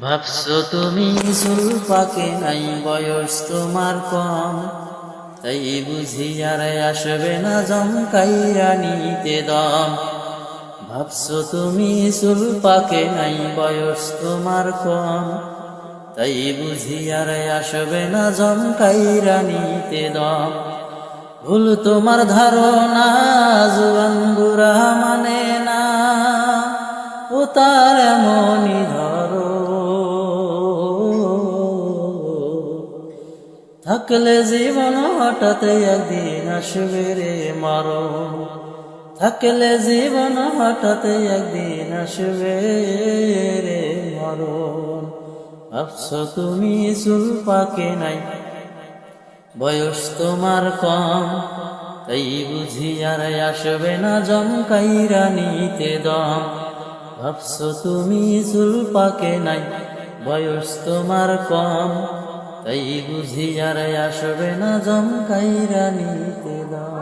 ভাবছো তুমি চুল পাকে নাই, বয়স তোমার কম, তাই বুঝি আর আসবে না জমকাইরা নিতে দম। ভাবছো তুমি চুল পাকে নাই, বয়স তোমার কম, তাই বুঝি আর আসবে না জমকাইরা নিতে দম। ভুল তোমার ধারণা, জুয়ান বুড়া মানে না, ও তার এমনই ধরো। থাকলে জীবন হঠাৎ একদিন আসবে রে মরণ, থাকলে জীবন হঠাৎ একদিন আসবে রে মরণ। ভাবছো তুমি চুল পাকে নাই, বয়স তোমার কম, তাই বুঝি আর আসবে না জমকাইরা নিতে দম। ভাবছো তুমি চুল পাকে নাই, বয়স তোমার কম, তাই বুঝি আর আসবে না জমকাইরা নিতে দম।